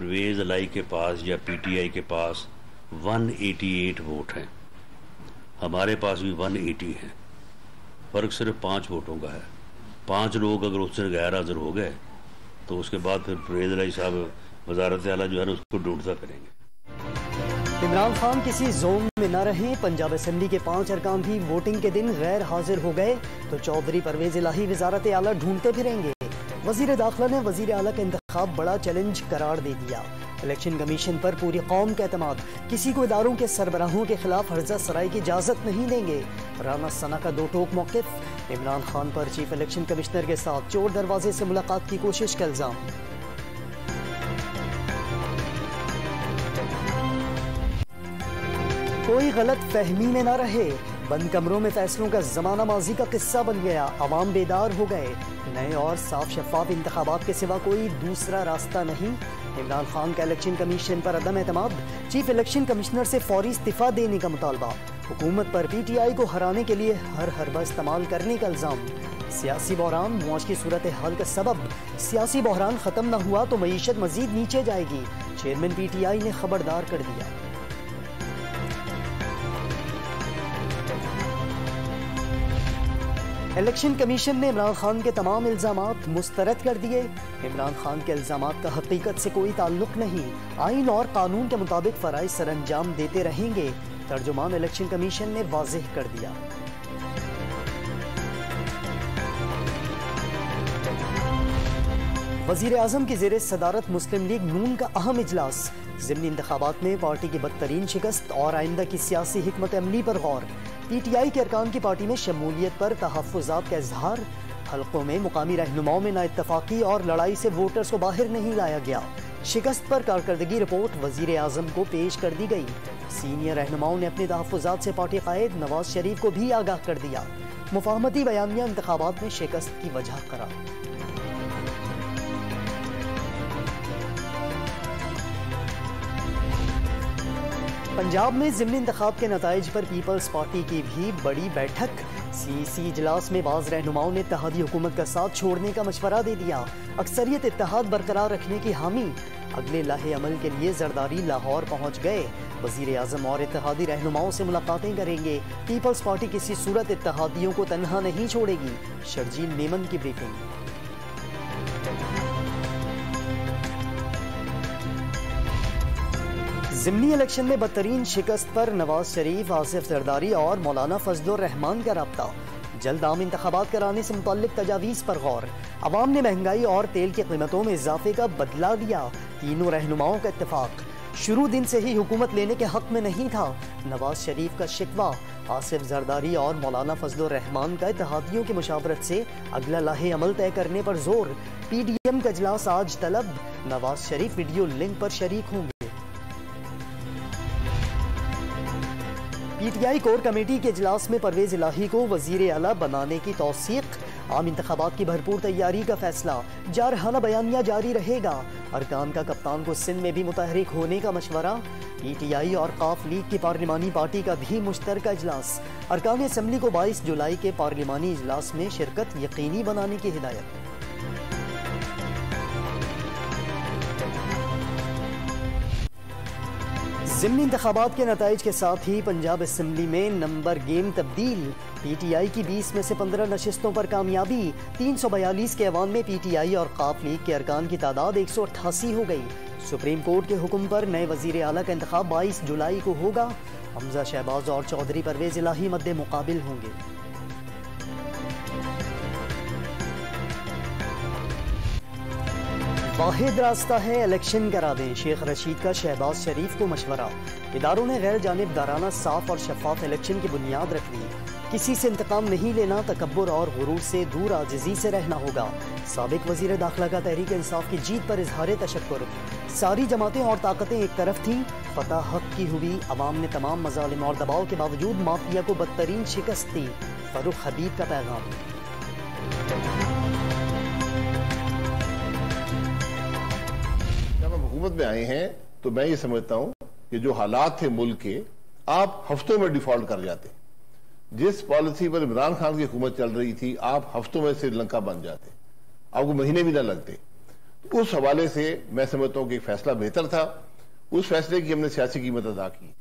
परवेज़ इलाही के पास या PTI के पास 188 वोट हैं, हमारे पास भी 180 हैं। फ़र्क सिर्फ 5 वोटों का है। 5 लोग अगर उससे गैर हाजिर हो गए तो उसके बाद फिर परवेज़ इलाही साहब वज़ारत आला जो है ना उसको ढूंढता फिरेंगे। इमरान खान किसी जोन में न रहे। पंजाब असेंबली के 5 अरकान भी वोटिंग के दिन गैर हाजिर हो गए तो चौधरी परवेज़ इलाही वज़ारत आला ढूंढते फिरेंगे। वज़ीर दाखिला ने वज़ीर आला का इंतखाब बड़ा चैलेंज करार दे दिया। इलेक्शन कमीशन पर पूरी कौम का एतमाद, किसी को इदारों के सरबराहों के खिलाफ हर्जा सराई की इजाजत नहीं देंगे। राना सना का दो टोक मौक़िफ़। इमरान खान पर चीफ इलेक्शन कमिश्नर के साथ चोर दरवाजे से मुलाकात की कोशिश का इल्जाम। कोई गलत फहमी में न रहे। बंद कमरों में फैसलों का जमाना माजी का किस्सा बन गया। अवाम बेदार हो गए। नए और साफ शफाफ इंतखाबात के सिवा कोई दूसरा रास्ता नहीं। इमरान खान का इलेक्शन कमीशन पर अदम एतमाद। चीफ इलेक्शन कमिश्नर से फौरी इस्तीफा देने का मुतालबा। हुकूमत पर PTI को हराने के लिए हर हरबा इस्तेमाल करने का इल्जाम। सियासी बहरान मौज की सूरत हाल का सबब। सियासी बहरान खत्म न हुआ तो मईशत मजीद नीचे जाएगी। चेयरमैन PTI ने खबरदार कर दिया। इलेक्शन कमीशन ने इमरान खान के तमाम इल्जामात मुस्तरद कर दिए। इमरान खान के इल्जामात का हकीकत से कोई ताल्लुक नहीं। आइन और कानून के मुताबिक फराइज सरअंजाम देते रहेंगे। तर्जुमान इलेक्शन कमीशन ने वाज़ेह कर दिया। वज़ीर आज़म की ज़ेरे सदारत मुस्लिम लीग नून का अहम इजलास। ज़िमनी इंतखाबात में पार्टी की बदतरीन शिकस्त और आइंदा की सियासी हिकमत अमली पर गौर। PTI के अरकान की पार्टी में शमूलियत पर तहफ़्फ़ुज़ात का इजहार। हल्कों में मुकामी रहनुमाओं में नाइत्तफ़ाक़ी और लड़ाई से वोटर्स को बाहर नहीं लाया गया। शिकस्त पर कारकर्दगी रिपोर्ट वज़ीर आज़म को पेश कर दी गई। सीनियर रहनुमाओं ने अपने तहफ़्फ़ुज़ात से पार्टी कायद नवाज शरीफ को भी आगाह कर दिया। मुफ़ाहमती बयानिया इंतखाबात में शिकस्त की वजह करार। पंजाब में ज़िमनी इंतखाब के नताइज पर पीपल्स पार्टी की भी बड़ी बैठक। CEC इजलास में बाज़ रहनुमाओं ने इत्तेहादी हुकूमत का साथ छोड़ने का मशवरा दे दिया। अक्सरियत इत्तेहाद बरकरार रखने की हामी। अगले लाहे अमल के लिए जरदारी लाहौर पहुँच गए। वज़ीर आज़म और इत्तेहादी रहनुमाओं से मुलाकातें करेंगे। पीपल्स पार्टी किसी सूरत इत्तेहादियों को तनहा नहीं छोड़ेगी। शर्जील मेमन की ब्रीफिंग। ज़िमनी इलेक्शन में बदतरीन शिकस्त पर नवाज शरीफ, आसिफ जरदारी और मौलाना फजलुर रहमान का रब्ता। जल्द आम इंतखाबात कराने से मुतल्लिक तजावीज़ पर गौर। अवाम ने महंगाई और तेल की कीमतों में इजाफे का बदला लिया। तीनों रहनुमाओं का इत्तेफाक। शुरू दिन से ही हुकूमत लेने के हक में नहीं था। नवाज शरीफ का शिकवा। आसिफ जरदारी और मौलाना फजलुर रहमान का इत्तेहादियों की मुशावरत से अगला लाहे अमल तय करने पर जोर। PDM का इजलास आज तलब। नवाज शरीफ वीडियो लिंक पर शरीक होंगे। PTI कोर कमेटी के इजलास में परवेज़ इलाही को वज़ीर आला बनाने की तौसीक। आम इंतखाबात की भरपूर तैयारी का फैसला। जारहाना बयानिया जारी रहेगा। अरकान का कप्तान को सिंध में भी मुतहरिक होने का मशवरा। PTI और काफ लीग की पार्लिमानी पार्टी का भी मुश्तरका इजलास। अरकान असेंबली को 22 जुलाई के पार्लिमानी इजलास में शिरकत यकीनी बनाने की हिदायत। ज़िमनी इंतखाबात के नताइज के साथ ही पंजाब असेंबली में नंबर गेम तब्दील। PTI की 20 में से 15 नशिस्तों पर कामयाबी। 342 के ऐवान में PTI और काफ लीग के अरकान की तादाद 188 हो गई। सुप्रीम कोर्ट के हुक्म पर नए वज़ीर आला का इंतखाब 22 जुलाई को होगा। हमजा शहबाज और चौधरी परवेज़ इलाही मद्दे मुकाबिल होंगे। वाहिद रास्ता है इलेक्शन करा दें। शेख रशीद का शहबाज शरीफ को मशवरा। इदारों ने गैर जानिबदाराना, साफ और शफाफ इलेक्शन की बुनियाद रख ली। किसी से इंतकाम नहीं लेना, तकब्बुर और गुरूर से दूर आजिज़ी से रहना होगा। साबिक वज़ीर दाखिला का तहरीक इंसाफ की जीत पर इजहार तशक्कुर। सारी जमातें और ताकतें एक तरफ थीं, फतह हक की हुई। अवाम ने तमाम मज़ालिम और दबाव के बावजूद माफिया को बदतरीन शिकस्त दी। फरूख हबीब का पैगाम। हुकूमत में आए हैं तो मैं ये समझता हूं कि जो हालात थे मुल्क के, आप हफ्तों में डिफॉल्ट कर जाते। जिस पॉलिसी पर इमरान खान की हुकूमत चल रही थी, आप हफ्तों में श्रीलंका बन जाते, आपको महीने भी ना लगते। तो उस हवाले से मैं समझता हूं कि फैसला बेहतर था। उस फैसले की हमने सियासी कीमत अदा की।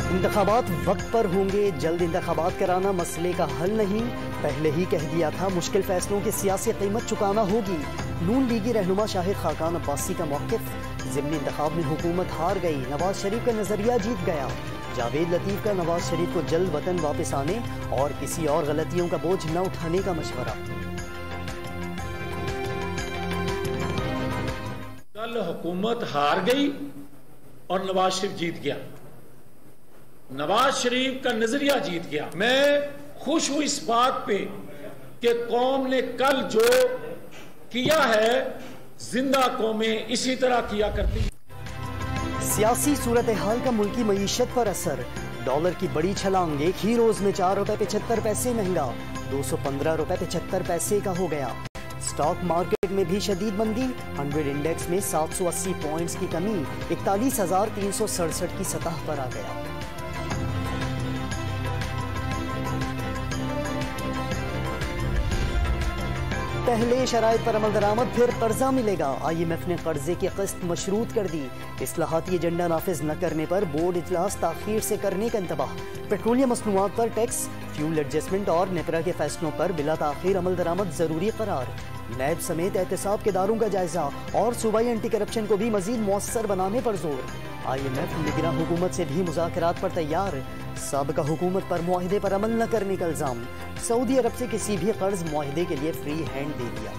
इंतखाबात वक्त पर होंगे, जल्द इंतखाबात कराना मसले का हल नहीं, पहले ही कह दिया था। मुश्किल फैसलों की सियासी कीमत चुकाना होगी। नून लीगी रहनुमा शाहिद खाकान अब्बासी का मौक़िफ़, ज़िमनी इंतखाब में हुकूमत हार गई, नवाज शरीफ का नजरिया जीत गया। जावेद लतीफ का नवाज शरीफ को जल्द वतन वापस आने और किसी और गलतियों का बोझ न उठाने का मशवरा। कल हुकूमत हार गई और नवाज शरीफ जीत गया, नवाज शरीफ का नजरिया जीत गया। मैं खुश हूं इस बात पे कि कौम ने कल जो किया है, जिंदा कौमें इसी तरह किया करती। सियासी सूरत हाल का मुल्की मईशत पर असर, डॉलर की बड़ी छलांग, एक ही रोज में 4 रुपए 75 पैसे महंगा, 215 रुपए 75 पैसे का हो गया। स्टॉक मार्केट में भी शदीद मंदी, 100 इंडेक्स में 780 पॉइंट्स की कमी, 41,367 की सतह पर आ गया। पहले शराइत पर अमल दरामद, फिर कर्जा मिलेगा। IMF ने कर्जे की किस्त मशरूत कर दी। इस्लाहाती एजेंडा नाफिज न करने पर बोर्ड इजलास ताखीर से करने का इंतबाह। पेट्रोलियम मसनूआत पर टैक्स, फ्यूल एडजस्टमेंट और नेपरा के फैसलों पर बिला ताखीर अमल दरामद जरूरी करार। नैब समेत एहतसाब के दारों का जायजा और सूबाई एंटी करप्शन को भी मजीद मौसर बनाने पर जोर। IMF निगरां हुकूमत से भी मुज़ाकरात पर तैयार। साबिका हुकूमत पर मुआहिदे पर अमल न करने का इल्जाम। सऊदी अरब से किसी भी कर्ज मुआहिदे के लिए फ्री हैंड दे दिया।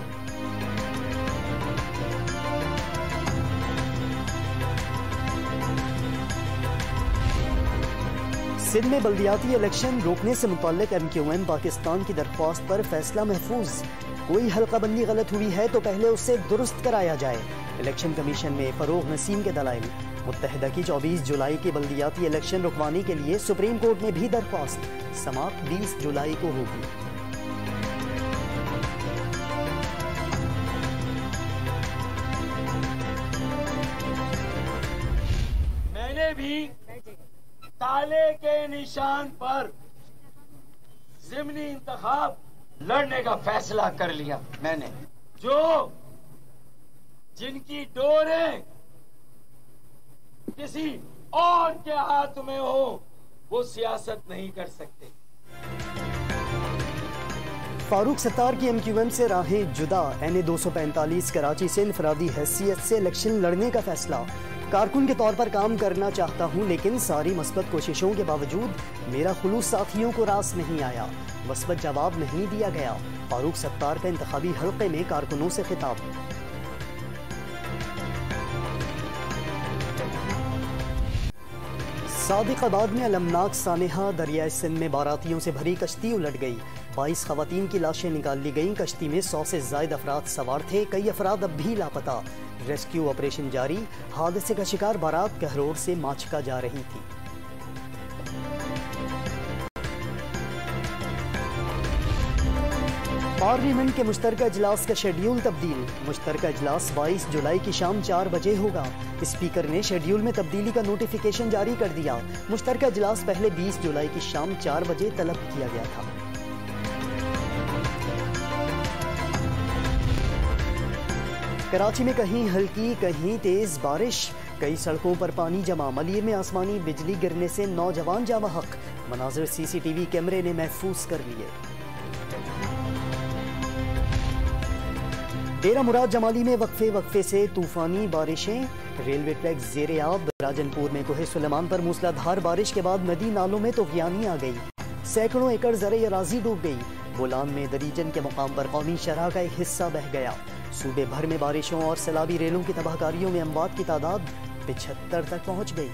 सिंध में बल्दियाती इलेक्शन रोकने से मुताल्लिक MQM पाकिस्तान की दरख्वास्त पर फैसला महफूज। कोई हल्काबंदी गलत हुई है तो पहले उसे दुरुस्त कराया जाए। इलेक्शन कमीशन में फरोग नसीम के दलाइल। मुत्तहिदा की 24 जुलाई के बल्दियाती इलेक्शन रुकवाने के लिए सुप्रीम कोर्ट में भी दरख्वास्त, समाप्त 20 जुलाई को होगी। मैंने भी ताले के निशान पर ज़िमनी इंतखाब लड़ने का फैसला कर लिया। मैंने जिनकी डोरें किसी और के हाथ में हो, वो सियासत नहीं कर सकते। फारूक सत्तार की MQM से राहें जुदा। NA 245 कराची से इनफरादी हैसियत से इलेक्शन लड़ने का फैसला। कारकुन के तौर पर काम करना चाहता हूं, लेकिन सारी मस्बत कोशिशों के बावजूद मेरा खुलूस साथियों को रास नहीं आया। मस्बत जवाब नहीं दिया गया। फारूक सत्तार का इंतखाबी हल्के में कारकुनों से खिताब। सादिकाबाद में अलमनाक सानेहा, दरियाए सिंध में बारातियों से भरी कश्ती उलट गई। 22 खवातीन की लाशें निकाल ली गईं। कश्ती में 100 से ज्यादा अफराद सवार थे। कई अफराद अब भी लापता। रेस्क्यू ऑपरेशन जारी। हादसे का शिकार बारात कहरोर से माचका जा रही थी। पार्लियामेंट के मुश्तरका इजलास का शेड्यूल तब्दील। मुश्तरका इजलास 22 जुलाई की शाम 4 बजे होगा। स्पीकर ने शेड्यूल में तब्दीली का नोटिफिकेशन जारी कर दिया। मुश्तरका इजलास पहले 20 जुलाई की शाम 4 बजे तलब किया गया था। कराची में कहीं हल्की कहीं तेज बारिश, कई सड़कों पर पानी जमा। मलिए में आसमानी बिजली गिरने से नौजवान जा बहक। मनाजिर CCTV कैमरे ने महफूज कर लिए। डेरा मुराद जमाली में वक्फे से तूफानी बारिशें। रेलवे ट्रैक ज़ेरे आब। राजनपुर में कोहे सुलेमान पर मूसलाधार बारिश के बाद नदी नालों में तूफ़ानी आ गई। सैकड़ों एकड़ ज़रे अराज़ी डूब गई। बोलान में दरीजन के मुकाम पर कौमी शरह का एक हिस्सा बह गया। सूबे भर में बारिशों और सैलाबी रेलों की तबाहकारियों में अमवात की तादाद 75 तक पहुँच गई।